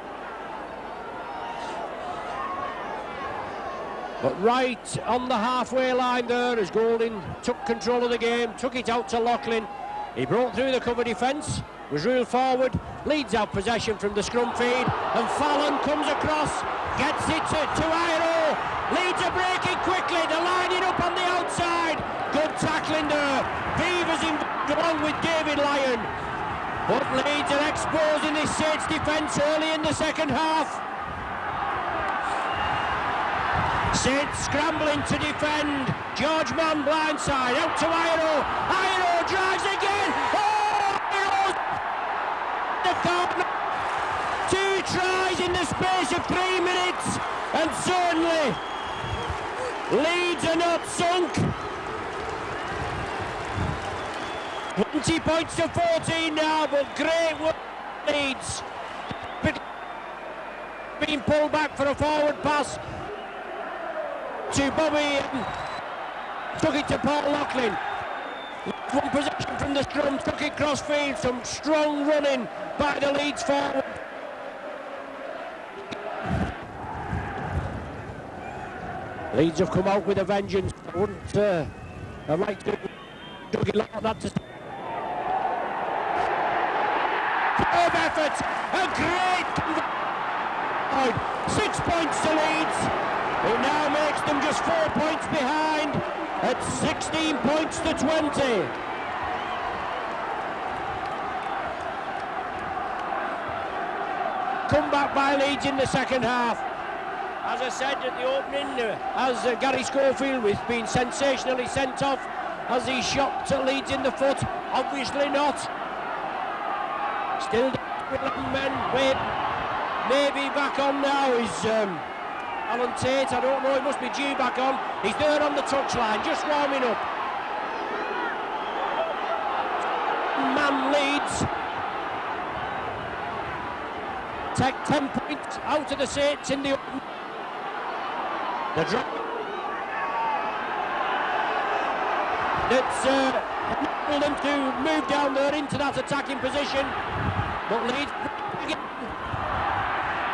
But right on the halfway line there, as Golding took control of the game, took it out to Loughlin. He broke through the cover defence, was ruled forward. Leeds out possession from the scrum feed, and Fallon comes across, gets it to Iro. Leeds are breaking quickly, they're lining up on the outside. Good tackling there. Beavers in along with David Lyon. But Leeds are exposing this Saints defence early in the second half. Saints scrambling to defend. George Mann blindside, out to Iro. Iro drives again. Oh, Iro's the corner. 2 tries in the space of 3 minutes, and certainly Leeds are not sunk. 20 points to 14 now, but great work Leeds. Being pulled back for a forward pass to Bobby, took it to Paul Loughlin. One possession from the scrum, took it cross field. Some strong running by the Leeds forward. Leeds have come out with a vengeance. I wouldn't have liked to Dougie Lord, that to superb effort, a great 6 points to Leeds. It now makes them just 4 points behind at 16 points to 20. Comeback by Leeds in the second half. As I said at the opening, as Gary Schofield has been sensationally sent off, has he shot Leeds in the foot? Obviously not. Still 11 men. Maybe back on now is Alan Tate. I don't know, he must be due back on. He's there on the touchline, just warming up. Man Leeds take 10 points out of the Saints in the open. The drop that's enabled them to move down there into that attacking position, but Leeds again.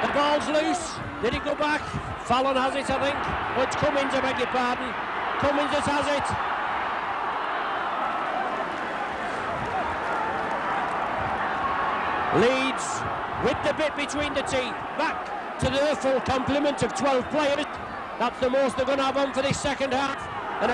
The ball's loose. Did it go back? Fallon has it, I think. Oh, it's Cummins, I beg your pardon. Cummins that has it. Leeds with the bit between the teeth, back to their full complement of 12 players. That's the most they're going to have on for this second half. And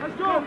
Let's go!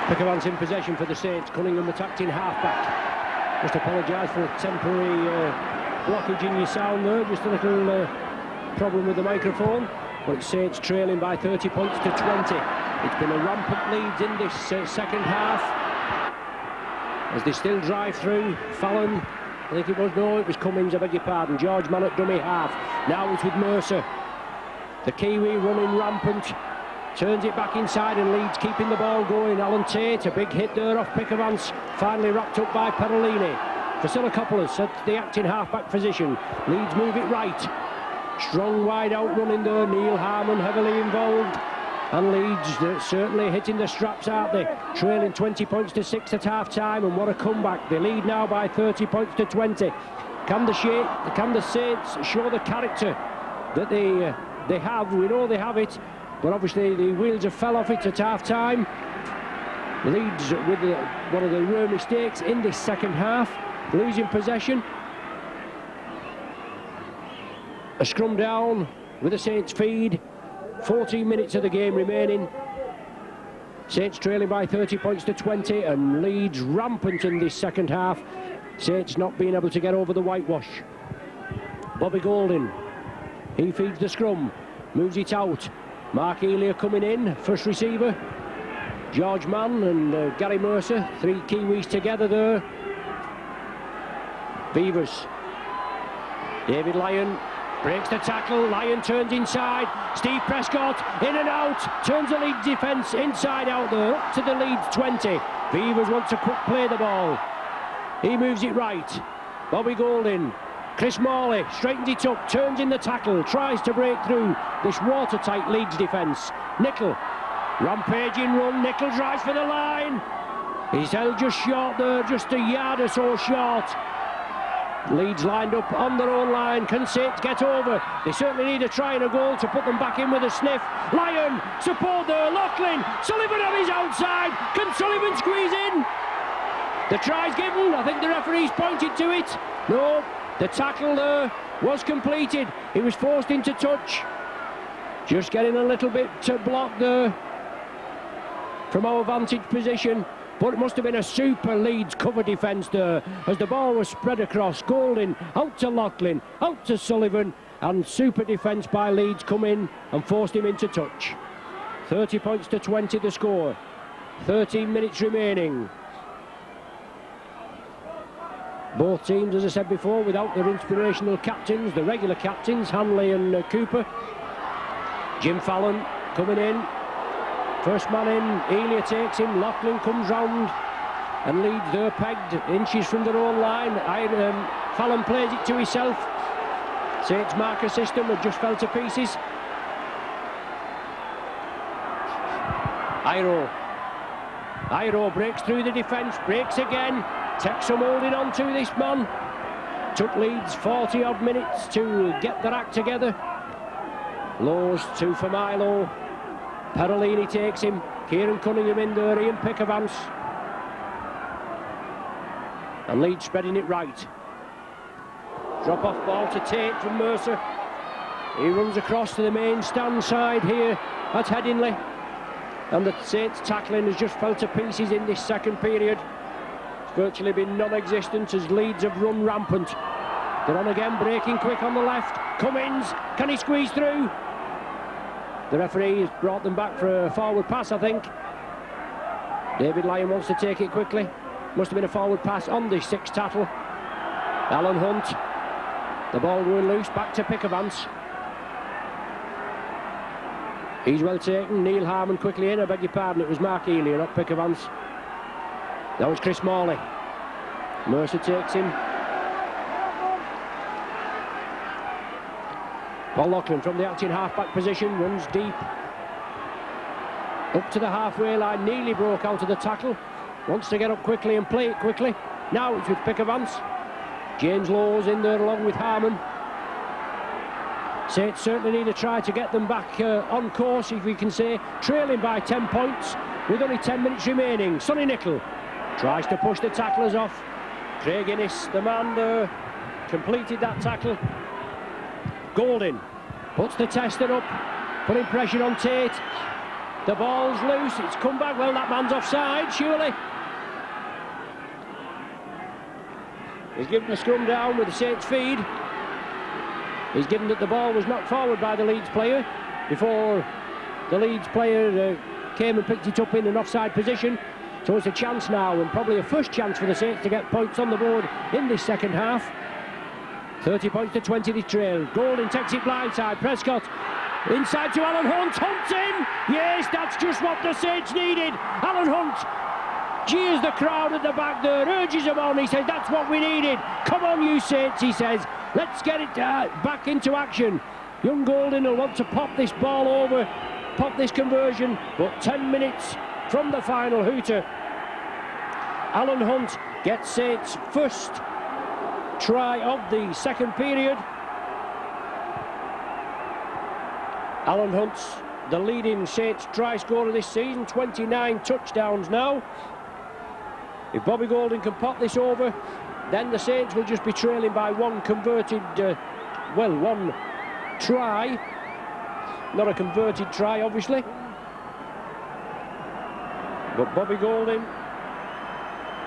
Pickavance in possession for the Saints. Cunningham attacked in half-back. Just apologise for a temporary blockage in your sound there. Just a little problem with the microphone. But it's Saints trailing by 30 points to 20. It's been a rampant Leeds in this second half. As they still drive through. Fallon, I think it was Cummins, I beg your pardon. George Mann at dummy half. Now it's with Mercer. The Kiwi running rampant. Turns it back inside and Leeds keeping the ball going. Alan Tate, a big hit there off Pickavance. Finally wrapped up by Perolini. Vasilopoulos at the acting half-back position. Leeds move it right. Strong wide out running there. Neil Harmon heavily involved. And Leeds certainly hitting the straps, aren't they? Trailing 20 points to 6 at half-time, and what a comeback. They lead now by 30 points to 20. Can the Saints show the character that they have? We know they have it, but obviously the wheels have fell off it at half-time. Leeds with one of the rare mistakes in this second half, losing possession. A scrum down with the Saints feed. 14 minutes of the game remaining. Saints trailing by 30 points to 20, and Leeds rampant in this second half. Saints not being able to get over the whitewash. Bobby Golding, he feeds the scrum, moves it out. Mark Elia coming in, first receiver. George Mann and Gary Mercer, 3 Kiwis together there. Beavers. David Lyon breaks the tackle. Lyon turns inside. Steve Prescott in and out. Turns the Leeds defence inside out there. Up to the Leeds 20. Beavers want to quick play the ball. He moves it right. Bobby Golding. Chris Morley straightens it up. Turns in the tackle. Tries to break through this watertight Leeds defence. Nickel. Rampaging run. Nickel drives for the line. He's held just short there. Just a yard or so short. Leeds lined up on their own line. Can Saints get over? They certainly need a try and a goal to put them back in with a sniff. Lyon, support there. Loughlin, Sullivan on his outside. Can Sullivan squeeze in? The try's given. I think the referee's pointed to it. No, the tackle there was completed. He was forced into touch. Just getting a little bit blocked there from our vantage position. But it must have been a super Leeds cover defence there as the ball was spread across. Golding out to Loughlin, out to Sullivan, and super defence by Leeds come in and forced him into touch. 30 points to 20 the score. 13 minutes remaining. Both teams, as I said before, without their inspirational captains, the regular captains, Hanley and Cooper. Jim Fallon coming in. First man in, Elia takes him, Loughlin comes round, and Leeds there pegged inches from their own line. Fallon plays it to himself. Saints marker system had just fell to pieces. Iro breaks through the defence, breaks again, takes some holding on to this man. Took Leeds 40 odd minutes to get their act together. Lows to Familo. Perolini takes him. Kieran Cunningham in there. Ian Pickavance. And Leeds spreading it right. Drop off ball to Tate from Mercer. He runs across to the main stand side here at Headingley. And the Saints tackling has just fell to pieces in this second period. It's virtually been non-existent as Leeds have run rampant. They're on again, breaking quick on the left. Cummins, can he squeeze through? The referee has brought them back for a forward pass, I think. David Lyon wants to take it quickly. Must have been a forward pass on this 6th tackle. Alan Hunt. The ball going loose, back to Pickavance. He's well taken. Neil Harmon quickly in. I beg your pardon, it was Mark Elia, not Pickavance. That was Chris Morley. Mercer takes him. Paul Loughlin from the acting half-back position, runs deep. Up to the halfway line, nearly broke out of the tackle. Wants to get up quickly and play it quickly. Now it's with Pickavance. James Lowe's in there along with Harmon. Saints certainly need a try to get them back on course, if we can say. Trailing by 10 points with only 10 minutes remaining. Sonny Nickel tries to push the tacklers off. Craig Innes, the man there, completed that tackle. Golding puts the tester up, putting pressure on Tate. The ball's loose, it's come back. Well, that man's offside, surely. He's given a scrum down with the Saints feed. He's given that the ball was knocked forward by the Leeds player before the Leeds player came and picked it up in an offside position. So it's a chance now, and probably a first chance for the Saints to get points on the board in this second half. 30 points to 20 they trail. Golding takes it blindside. Prescott inside to Alan Hunt. Hunt's in! Yes, that's just what the Saints needed. Alan Hunt jeers the crowd at the back there, urges them on. He says, that's what we needed. Come on, you Saints, he says. Let's get it back into action. Young Golding will want to pop this ball over, pop this conversion, but 10 minutes from the final hooter. Alan Hunt gets Saints' first try of the second period. Alan Hunt's the leading Saints try scorer this season, 29 touchdowns now. If Bobby Golding can pop this over, then the Saints will just be trailing by one converted, one try. Not a converted try, obviously. But Bobby Golding,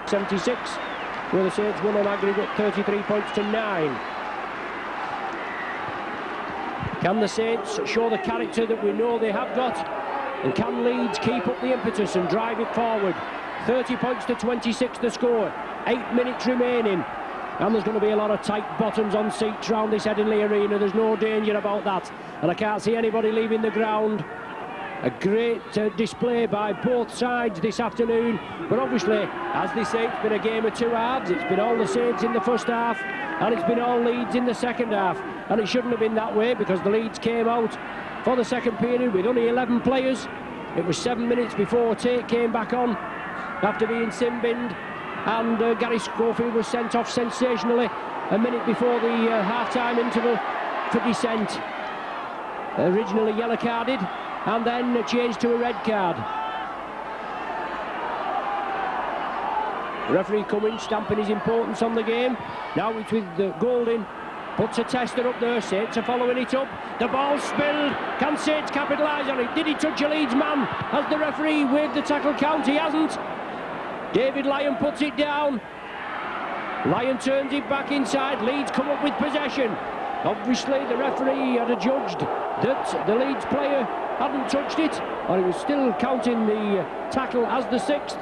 76, where the Saints won on aggregate 33 points to 9. Can the Saints show the character that we know they have got? And can Leeds keep up the impetus and drive it forward? 30 points to 26 the score. 8 minutes remaining. And there's going to be a lot of tight bottoms on seats round this Headingley arena. There's no danger about that. And I can't see anybody leaving the ground. A great display by both sides this afternoon, but obviously, as they say, it's been a game of two halves. It's been all the Saints in the first half, and it's been all Leeds in the second half. And it shouldn't have been that way, because the Leeds came out for the second period with only 11 players. It was 7 minutes before Tate came back on after being sin-binned, and Gary Schofield was sent off sensationally a minute before the half-time interval for dissent. Originally yellow-carded, and then changed to a red card. The referee coming, stamping his importance on the game. Now it's with Golding, puts a tester up there. Saints are following it up. The ball's spilled. Can Saints capitalise on it? Did he touch a Leeds man? Has the referee waved the tackle count? He hasn't. David Lyon puts it down. Lyon turns it back inside. Leeds come up with possession. Obviously the referee had adjudged that the Leeds player hadn't touched it, or he was still counting the tackle as the sixth.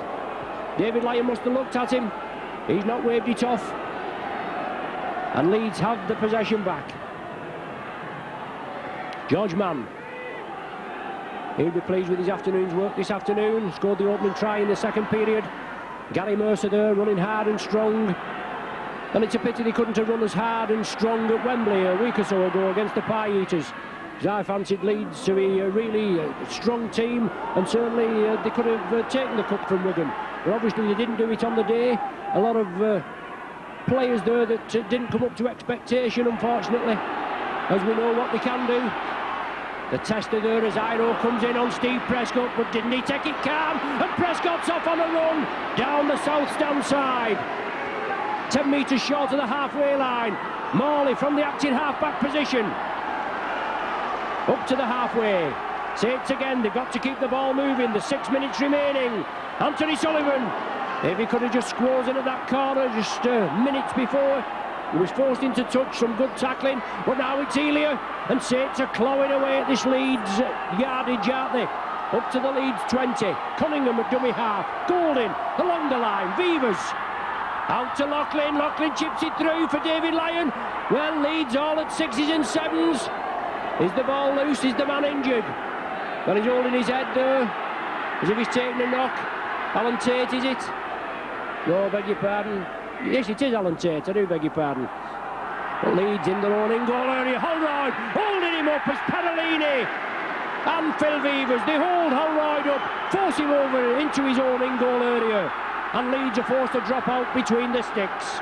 David Lyon must have looked at him. He's not waved it off. And Leeds have the possession back. George Mann. He'll be pleased with his afternoon's work this afternoon. Scored the opening try in the second period. Gary Mercer there running hard and strong. And it's a pity they couldn't have run as hard and strong at Wembley a week or so ago against the Pie Eaters. Because I fancied Leeds to be a really strong team, and certainly they could have taken the cup from Wigan. But obviously they didn't do it on the day. A lot of players there that didn't come up to expectation, unfortunately, as we know what they can do. The tester there as Iro comes in on Steve Prescott, but didn't he take it calm? And Prescott's off on a run down the south stand side. 10 metres short of the halfway line. Morley from the acting half-back position. Up to the halfway. Saints again, they've got to keep the ball moving. There's 6 minutes remaining. Anthony Sullivan, if he could have just squozen at that corner just minutes before. He was forced into touch, some good tackling, but now it's Elia, and Saints are clawing away at this Leeds yardage, aren't they? Up to the Leeds 20. Cunningham at dummy half. Golding along the line. Vivers out to Loughlin. Loughlin chips it through for David Lyon. Well, Leeds all at 6s and 7s. Is the ball loose? Is the man injured? Well, he's holding his head there, as if he's taking a knock. Alan Tate, is it? No, beg your pardon. Yes, it is Alan Tate, I do beg your pardon. But Leeds in their own in-goal area. Holroyd holding him up as Parolini and Phil Vivers. They hold Holroyd up, force him over into his own in-goal area. And Leeds are forced to drop out between the sticks.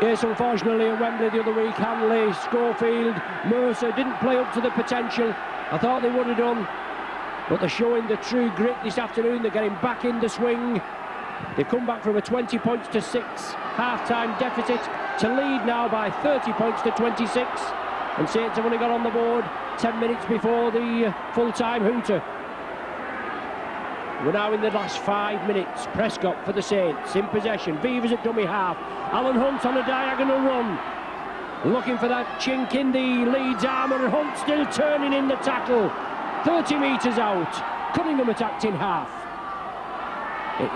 Yes, unfortunately at Wembley the other week, Hanley, Schofield, Mercer didn't play up to the potential. I thought they would have done. But they're showing the true grit this afternoon. They're getting back in the swing. They've come back from a 20 points to 6 half-time deficit to lead now by 30 points to 26. And Saints have only got on the board 10 minutes before the full-time hooter. We're now in the last 5 minutes. Prescott for the Saints in possession. Beavers at dummy half. Alan Hunt on a diagonal run. Looking for that chink in the Leeds armour, and Hunt still turning in the tackle. 30 metres out. Cunningham attacked in half.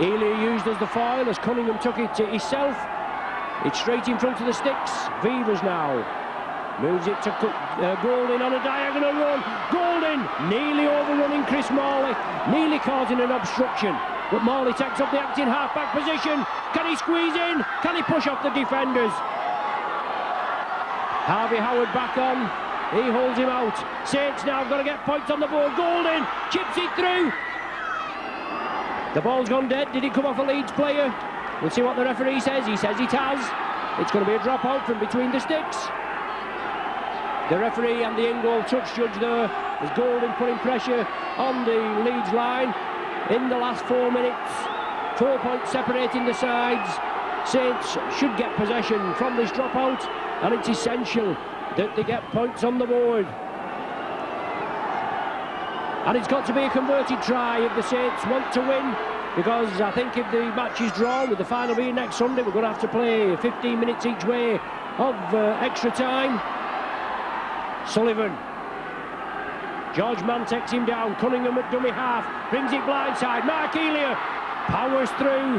Elia used as the foil as Cunningham took it to himself. It's straight in front of the sticks. Beavers now. Moves it to Golding on a diagonal run. Golding nearly overrunning Chris Morley. Nearly causing an obstruction. But Morley takes up the acting half-back position. Can he squeeze in? Can he push off the defenders? Harvey Howard back on. He holds him out. Saints now have got to get points on the board. Golding chips it through. The ball's gone dead. Did it come off a Leeds player? We'll see what the referee says. He says it has. It's going to be a drop out from between the sticks. The referee and the in-goal touch judge there is Golding putting pressure on the Leeds line. In the last 4 minutes, 4 points separating the sides. Saints should get possession from this dropout, and it's essential that they get points on the board. And it's got to be a converted try if the Saints want to win, because I think if the match is drawn, with the final being next Sunday, we're going to have to play 15 minutes each way of extra time. Sullivan. George Mann takes him down. Cunningham at dummy half. Brings it blindside. Mark Elia powers through.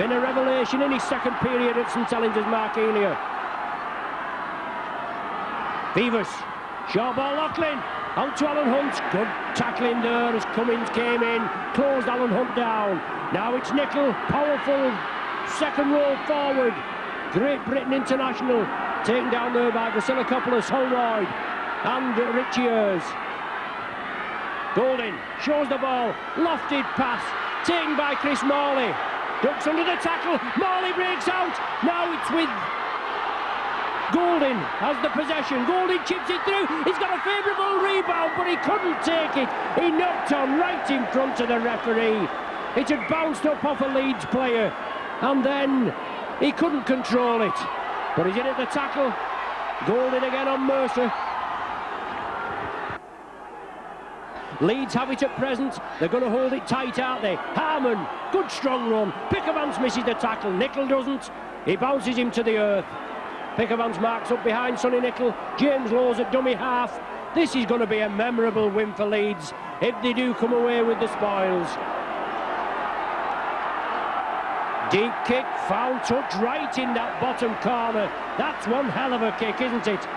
Been a revelation in his second period at St Helens, Mark Elia. Beavers. Short ball, Loughlin. Out to Alan Hunt. Good tackling there as Cummins came in. Closed Alan Hunt down. Now it's Nickel. Powerful second roll forward. Great Britain international. Taken down there by Vasilakopoulos, Holroyd and Richie Ayres. Golding shows the ball. Lofted pass. Taken by Chris Morley. Ducks under the tackle. Morley breaks out. Now it's with Golding has the possession. Golding chips it through. He's got a favourable rebound, but he couldn't take it. He knocked on right in front of the referee. It had bounced up off a Leeds player, and then he couldn't control it. But he's in at the tackle. Golding again on Mercer. Leeds have it at present. They're going to hold it tight, aren't they? Harmon, good strong run. Pickervance misses the tackle. Nickel doesn't. He bounces him to the earth. Pickervance marks up behind Sonny Nickel. James Lowes at dummy half. This is going to be a memorable win for Leeds if they do come away with the spoils. Deep kick, foul touch right in that bottom corner. That's one hell of a kick, isn't it?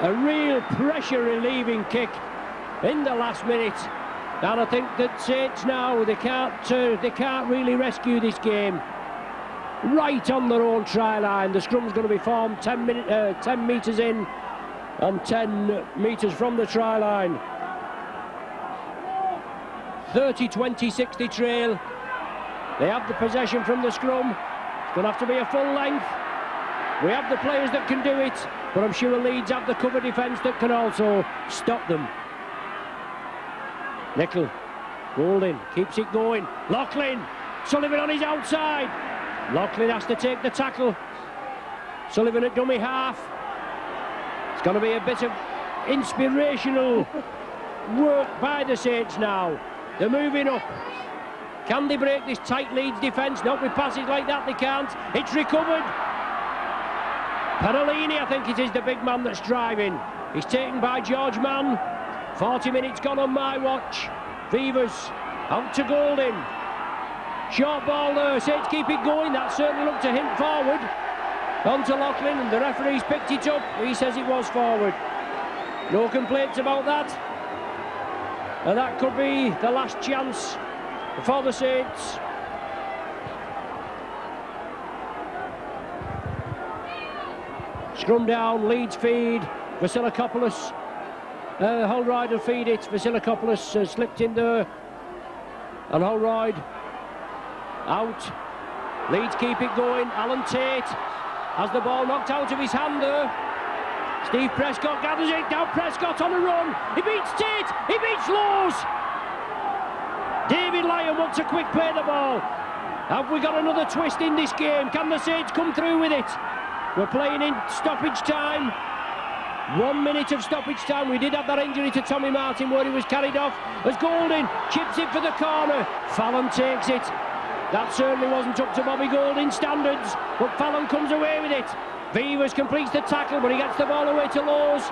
A real pressure-relieving kick in the last minute. And I think that Saints now, they can't really rescue this game. Right on their own try line. The scrum's going to be formed 10 metres in and 10 metres from the try line. 30, 20, 60 trail. They have the possession from the scrum. It's going to have to be a full length. We have the players that can do it, but I'm sure Leeds have the cover defence that can also stop them. Nickel. Golding keeps it going. Loughlin. Sullivan on his outside. Loughlin has to take the tackle. Sullivan at dummy half. It's going to be a bit of inspirational work by the Saints now. They're moving up. Can they break this tight Leeds defence? Not with passes like that, they can't. It's recovered. Parolini, I think it is the big man that's driving. He's taken by George Mann. 40 minutes gone on my watch. Beavers out to Golding. Short ball there. Saints keep it going. That certainly looked a hint forward. On to Loughlin, and the referee's picked it up. He says it was forward. No complaints about that. And that could be the last chance for the Saints. Scrum down, Leeds feed, Vasilakopoulos. Holroyd will feed it. Vasilakopoulos slipped in there. And Holroyd out. Leeds keep it going. Alan Tate has the ball knocked out of his hand there. Steve Prescott gathers it. Now Prescott on a run. He beats Tate. He beats Lowes. David Lyon wants a quick play the ball. Have we got another twist in this game? Can the Saints come through with it? We're playing in stoppage time. 1 minute of stoppage time. We did have that injury to Tommy Martin where he was carried off as Golding chips it for the corner. Fallon takes it. That certainly wasn't up to Bobby Golding's standards, but Fallon comes away with it. Vivas completes the tackle, but he gets the ball away to Lowes.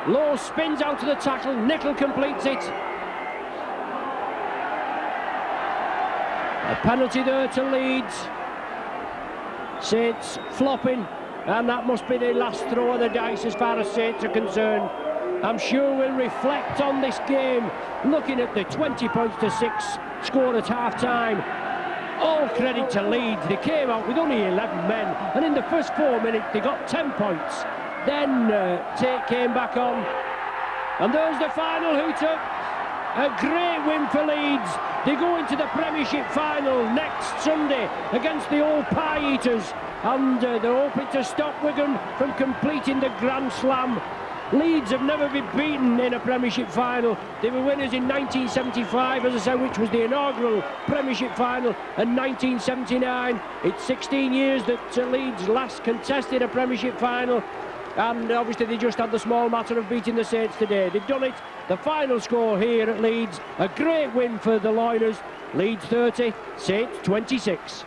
Lowes spins out to the tackle. Nicol completes it. A penalty there to Leeds. Saints flopping, and that must be the last throw of the dice as far as Saints are concerned. I'm sure we'll reflect on this game, looking at the 20 points to 6 score at half-time. All credit to Leeds. They came out with only 11 men, and in the first 4 minutes they got 10 points. Then Tate came back on, and there's the final hooter. A great win for Leeds. They go into the Premiership final next Sunday against the old Pie Eaters, and they're hoping to stop Wigan from completing the Grand Slam. Leeds have never been beaten in a Premiership final. They were winners in 1975, as I said, which was the inaugural Premiership final, and 1979. It's 16 years that Leeds last contested a Premiership final, and obviously they just had the small matter of beating the Saints today. They've done it. The final score here at Leeds, a great win for the Loiners. Leeds 30, Saints 26.